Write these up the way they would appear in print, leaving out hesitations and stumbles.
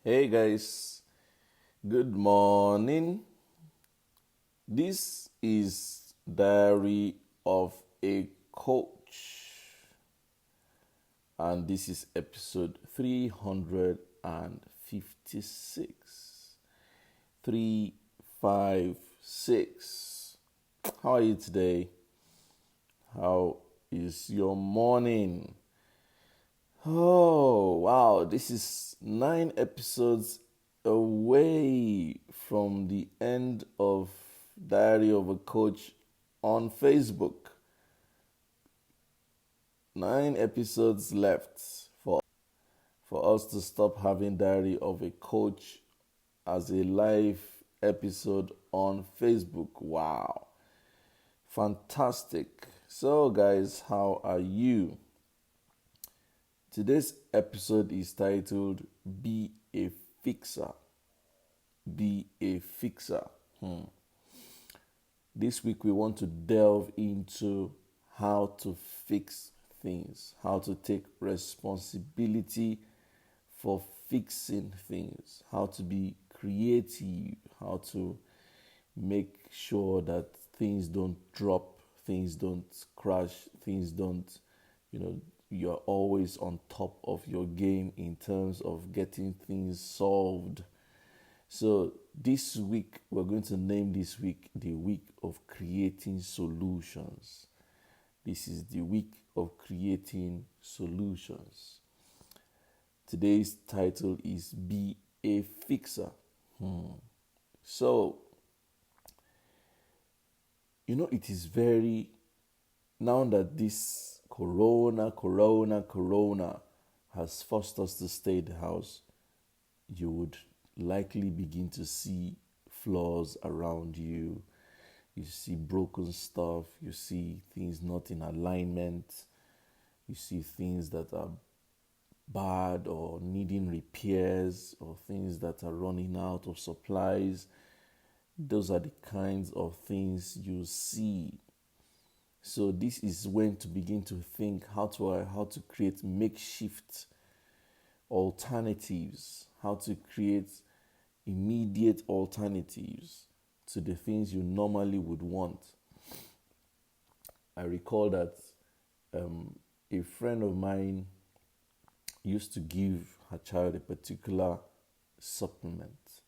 Hey guys, good morning. This is Diary of a Coach, and this is episode 356. 356. How are you today? How is your morning? Oh, wow. This is 9 episodes away from the end of Diary of a Coach on Facebook. 9 episodes left for us to stop having Diary of a Coach as a live episode on Facebook. Wow. Fantastic. So, guys, how are you? Today's episode is titled Be a Fixer. Be a Fixer. This week we want to delve into how to fix things, how to take responsibility for fixing things, how to be creative, how to make sure that things don't drop, things don't crash, things don't, you're always on top of your game in terms of getting things solved. So, this week, we're going to name this week the week of creating solutions. This is the week of creating solutions. Today's title is Be a Fixer. So, it is very, now that this corona has forced us to stay in the house, you would likely begin to see flaws around you. You see broken stuff. You see things not in alignment. You see things that are bad or needing repairs or things that are running out of supplies. Those are the kinds of things you see. So this is when to begin to think how to create makeshift alternatives, how to create immediate alternatives to the things you normally would want. I recall that a friend of mine used to give her child a particular supplement,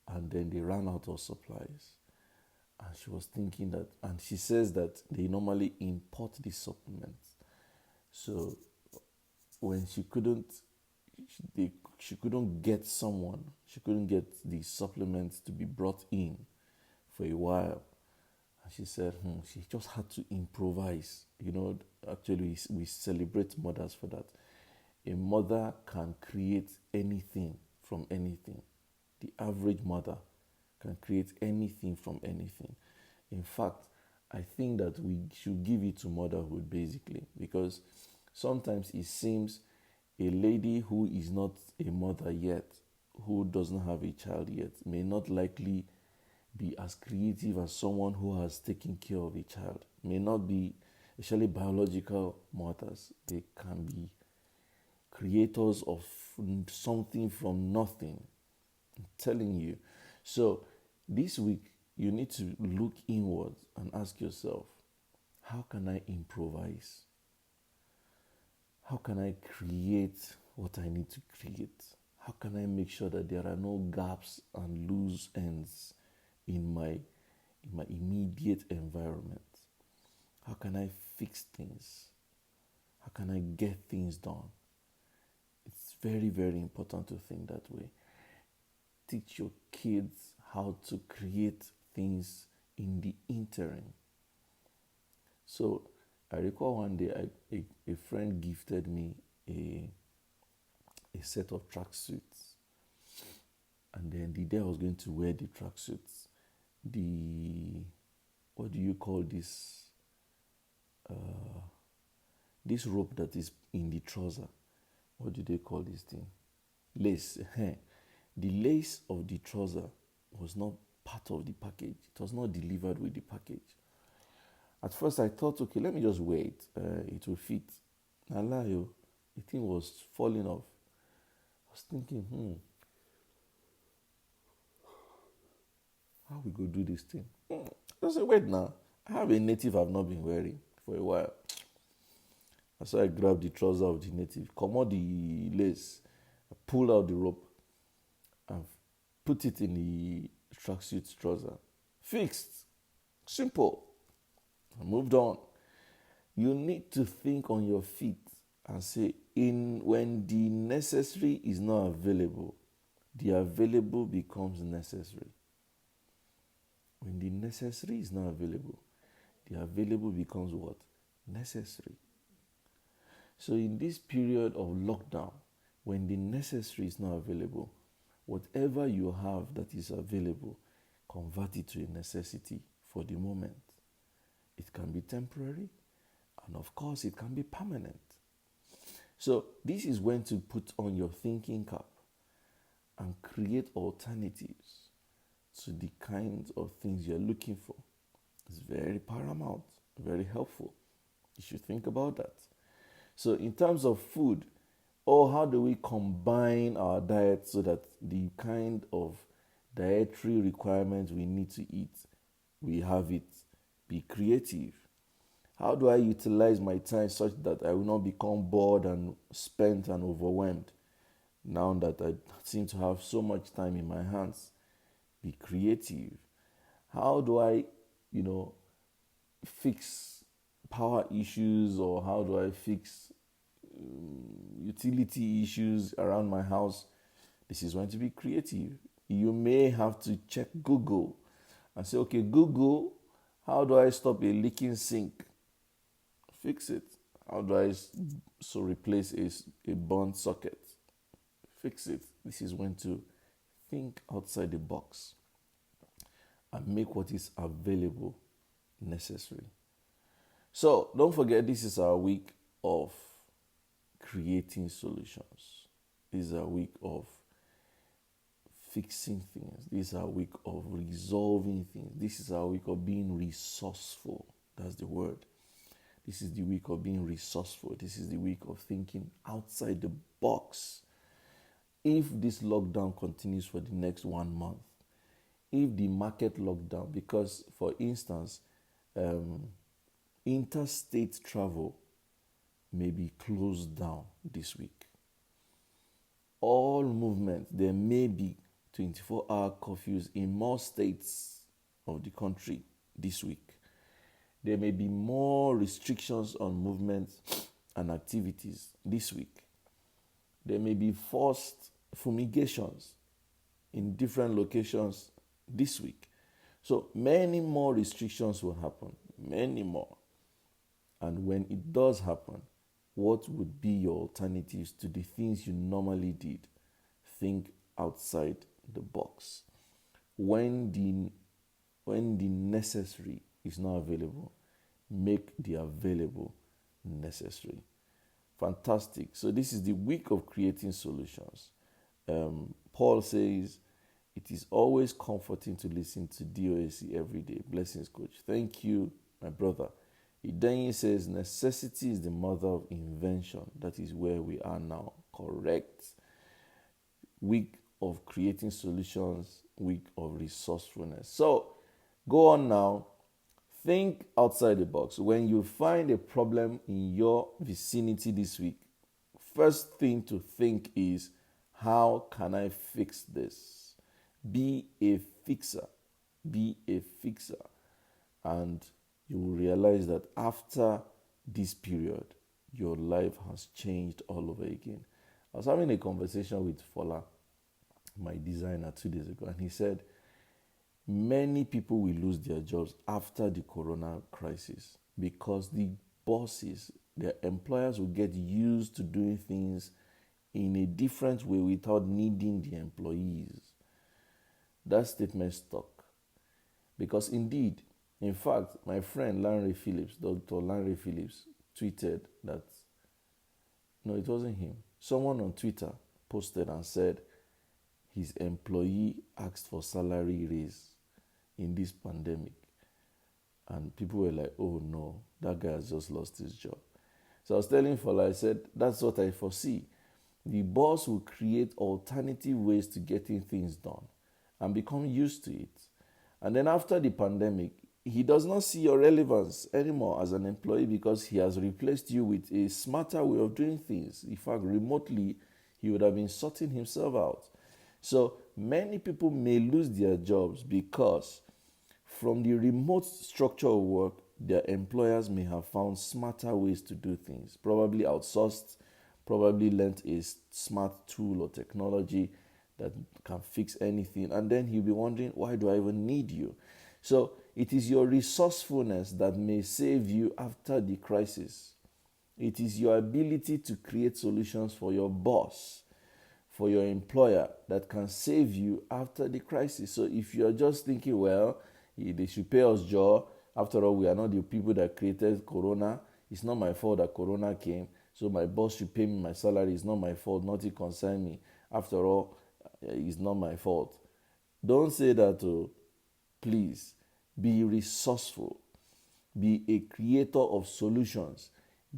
and then they ran out of supplies. And she was thinking that, and she says that they normally import the supplements. So when she couldn't get someone, she couldn't get the supplements to be brought in for a while. And she said, she just had to improvise. Actually, we celebrate mothers for that. A mother can create anything from anything. The average mother can create anything from anything. In fact, I think that we should give it to motherhood basically, because sometimes it seems a lady who is not a mother yet, who doesn't have a child yet, may not likely be as creative as someone who has taken care of a child. May not be, especially biological mothers. They can be creators of something from nothing. I'm telling you. So this week, you need to look inwards and ask yourself, how can I improvise? How can I create what I need to create? How can I make sure that there are no gaps and loose ends in my immediate environment? How can I fix things? How can I get things done? It's very, very important to think that way. Teach your kids how to create things in the interim. So I recall one day a friend gifted me a set of tracksuits. And then the day I was going to wear the tracksuits, what do you call this? This rope that is in the trouser. What do they call this thing? Lace. The lace of the trouser was not part of the package. It was not delivered with the package. At first, I thought, okay, let me just wait. It will fit. Allah, the thing was falling off. I was thinking, How we go do this thing? I say, wait now. I have a native I've not been wearing for a while. So I grabbed the trouser of the native, come out the lace, I pulled out the rope, and put it in the tracksuit trouser. Fixed. Simple. I moved on. You need to think on your feet and say, when the necessary is not available, the available becomes necessary. When the necessary is not available, the available becomes what? Necessary. So in this period of lockdown, when the necessary is not available, whatever you have that is available, convert it to a necessity for the moment. It can be temporary, and of course it can be permanent. So this is when to put on your thinking cap and create alternatives to the kinds of things you're looking for. It's very paramount, very helpful. You should think about that. So in terms of food, how do we combine our diet so that the kind of dietary requirements we need to eat, we have it? Be creative. How do I utilize my time such that I will not become bored and spent and overwhelmed now that I seem to have so much time in my hands? Be creative. How do I, fix power issues, or how do I fix utility issues around my house? This is when to be creative. You may have to check Google and say, okay, Google, how do I stop a leaking sink? Fix it. How do I replace a burnt socket? Fix it. This is when to think outside the box and make what is available necessary. So don't forget, this is our week of creating solutions. This is our week of fixing things. This is our week of resolving things. This is our week of being resourceful. That's the word. This is the week of being resourceful. This is the week of thinking outside the box. If this lockdown continues for the next 1 month, if the market lockdown, because for instance, interstate travel may be closed down this week. All movement, there may be 24-hour curfews in more states of the country this week. There may be more restrictions on movement and activities this week. There may be forced fumigations in different locations this week. So many more restrictions will happen, many more. And when it does happen, what would be your alternatives to the things you normally did? Think outside the box. When the necessary is not available, make the available necessary. Fantastic. So this is the week of creating solutions. Paul says, it is always comforting to listen to DOAC every day. Blessings, coach. Thank you, my brother. Idenyi says, necessity is the mother of invention. That is where we are now. Correct. Week of creating solutions, week of resourcefulness. So, go on now. Think outside the box. When you find a problem in your vicinity this week, first thing to think is, how can I fix this? Be a fixer. Be a fixer. And you will realize that after this period, your life has changed all over again. I was having a conversation with Fola, my designer, 2 days ago, and he said, many people will lose their jobs after the corona crisis because the bosses, their employers will get used to doing things in a different way without needing the employees. That statement stuck. Because indeed, in fact, my friend Larry Phillips, Dr. Larry Phillips, tweeted that, no, it wasn't him. Someone on Twitter posted and said his employee asked for salary raise in this pandemic. And people were like, oh no, that guy has just lost his job. So I was telling Fola, I said, that's what I foresee. The boss will create alternative ways to getting things done and become used to it. And then after the pandemic, he does not see your relevance anymore as an employee because he has replaced you with a smarter way of doing things. In fact, remotely, he would have been sorting himself out. So many people may lose their jobs because from the remote structure of work, their employers may have found smarter ways to do things, probably outsourced, probably lent a smart tool or technology that can fix anything. And then he'll be wondering, why do I even need you? So it is your resourcefulness that may save you after the crisis. It is your ability to create solutions for your boss, for your employer, that can save you after the crisis. So if you're just thinking, well, they should pay us job. After all, we are not the people that created Corona. It's not my fault that Corona came. So my boss should pay me my salary. It's not my fault. Nothing concerns me. After all, it's not my fault. Don't say that. Please be resourceful. Be a creator of solutions.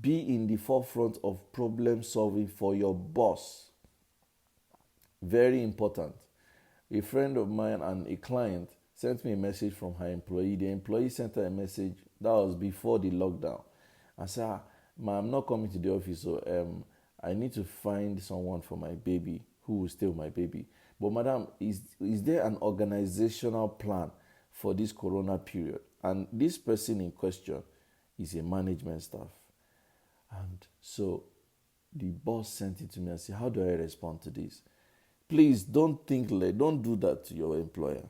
Be in the forefront of problem solving for your boss. Very important. A friend of mine and a client sent me a message from her employee. The employee sent her a message that was before the lockdown. I said, Ma, I'm not coming to the office, so I need to find someone for my baby who will stay with my baby. But madam, is there an organizational plan for this corona period? And this person in question is a management staff. And so the boss sent it to me and said, how do I respond to this? Please don't don't do that to your employer.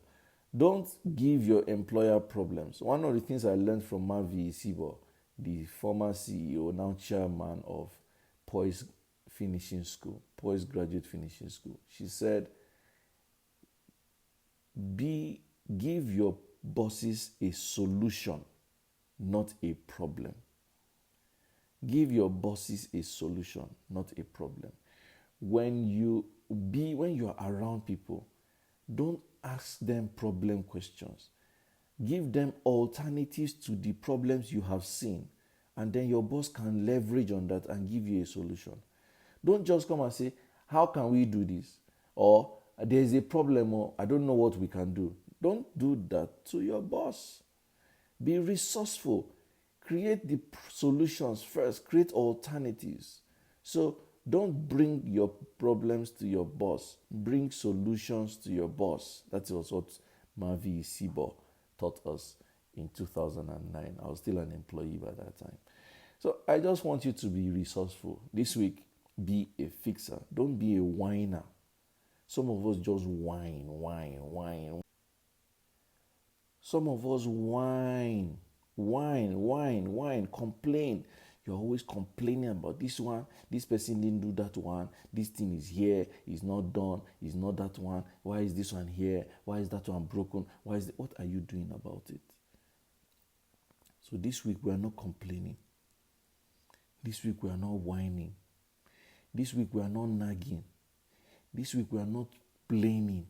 Don't give your employer problems. One of the things I learned from Mavi Isibo, the former CEO, now chairman of Poise Graduate Finishing School, she said, give your bosses a solution, not a problem. Give your bosses a solution, not a problem. When you are around people, don't ask them problem questions. Give them alternatives to the problems you have seen, and then your boss can leverage on that and give you a solution. Don't just come and say, how can we do this? Or there's a problem, or I don't know what we can do. Don't do that to your boss. Be resourceful. Create the solutions first. Create alternatives. So don't bring your problems to your boss. Bring solutions to your boss. That was what Mavi Isibo taught us in 2009. I was still an employee by that time. So I just want you to be resourceful. This week, be a fixer. Don't be a whiner. Some of us just whine. Some of us whine, complain. You're always complaining about this one. This person didn't do that one. This thing is here. It's not done. It's not that one. Why is this one here? Why is that one broken? What are you doing about it? So this week we are not complaining. This week we are not whining. This week we are not nagging. This week we are not blaming.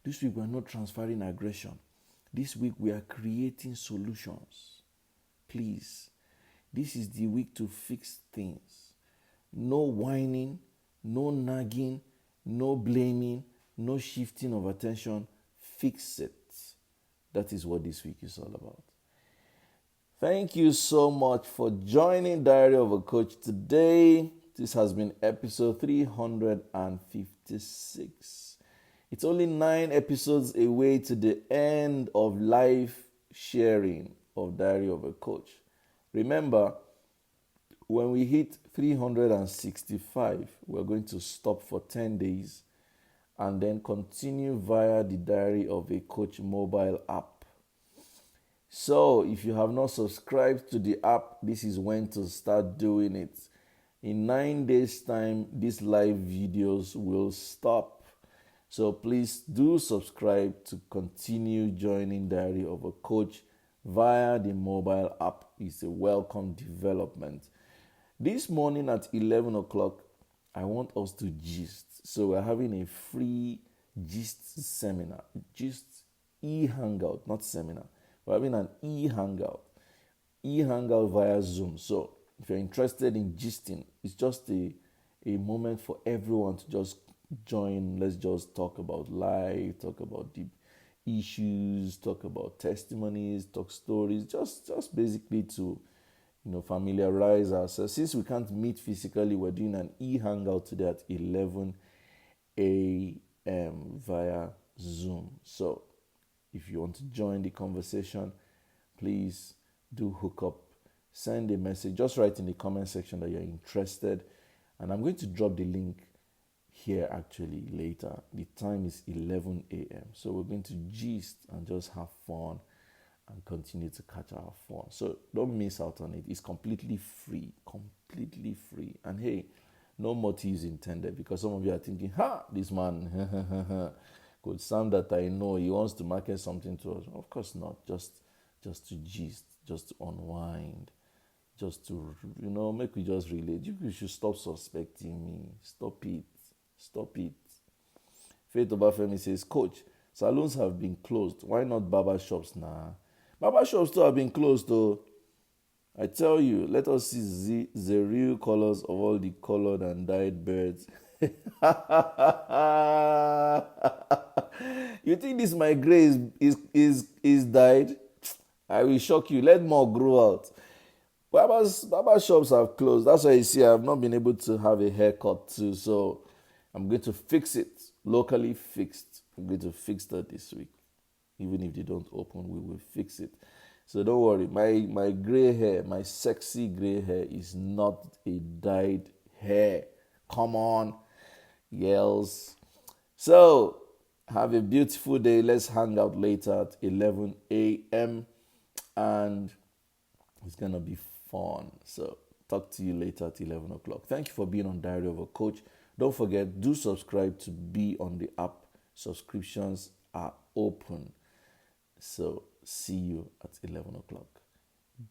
This week we are not transferring aggression. This week we are creating solutions. Please, this is the week to fix things. No whining, no nagging, no blaming, no shifting of attention. Fix it. That is what this week is all about. Thank you so much for joining Diary of a Coach today. This has been episode 356. It's only 9 episodes away to the end of live sharing of Diary of a Coach. Remember, when we hit 365, we're going to stop for 10 days and then continue via the Diary of a Coach mobile app. So if you have not subscribed to the app, this is when to start doing it. In 9 days' time, these live videos will stop. So please do subscribe to continue joining Diary of a Coach via the mobile app. It's a welcome development. This morning at 11 o'clock, I want us to gist. So we're having a free gist seminar. Gist e-hangout, not seminar. We're having an e-hangout. E-hangout via Zoom. So if you're interested in gisting, it's just a moment for everyone to just join. Let's just talk about life, talk about the issues, talk about testimonies, talk stories, just basically to familiarize ourselves. Since we can't meet physically, we're doing an e-hangout today at 11 a.m. via Zoom. So if you want to join the conversation, please do hook up, send a message, just write in the comment section that you're interested, and I'm going to drop the link here actually later. The time is 11 a.m. So we're going to gist and just have fun and continue to catch our fun. So don't miss out on it. It's completely free, And hey, no motives intended, because some of you are thinking, this man could sound that I know he wants to market something to us. Of course not. Just to gist, just to unwind, just to make we just relate. You should stop suspecting me. Stop it. Faith Obafemi says, Coach, salons have been closed. Why not barber shops now? Nah. Barber shops too have been closed though. I tell you, let us see the real colors of all the colored and dyed birds. You think this my gray is dyed? I will shock you. Let more grow out. Barber shops have closed. That's why you see I've not been able to have a haircut too. So I'm going to fix it. Locally fixed. I'm going to fix that this week. Even if they don't open, we will fix it. So don't worry. My gray hair, my sexy gray hair is not a dyed hair. Come on. Yells. So have a beautiful day. Let's hang out later at 11 a.m. and it's going to be fun. So talk to you later at 11 o'clock. Thank you for being on Diary of a Coach. Don't forget, do subscribe to be on the app. Subscriptions are open. So see you at 11 o'clock.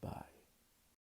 Bye.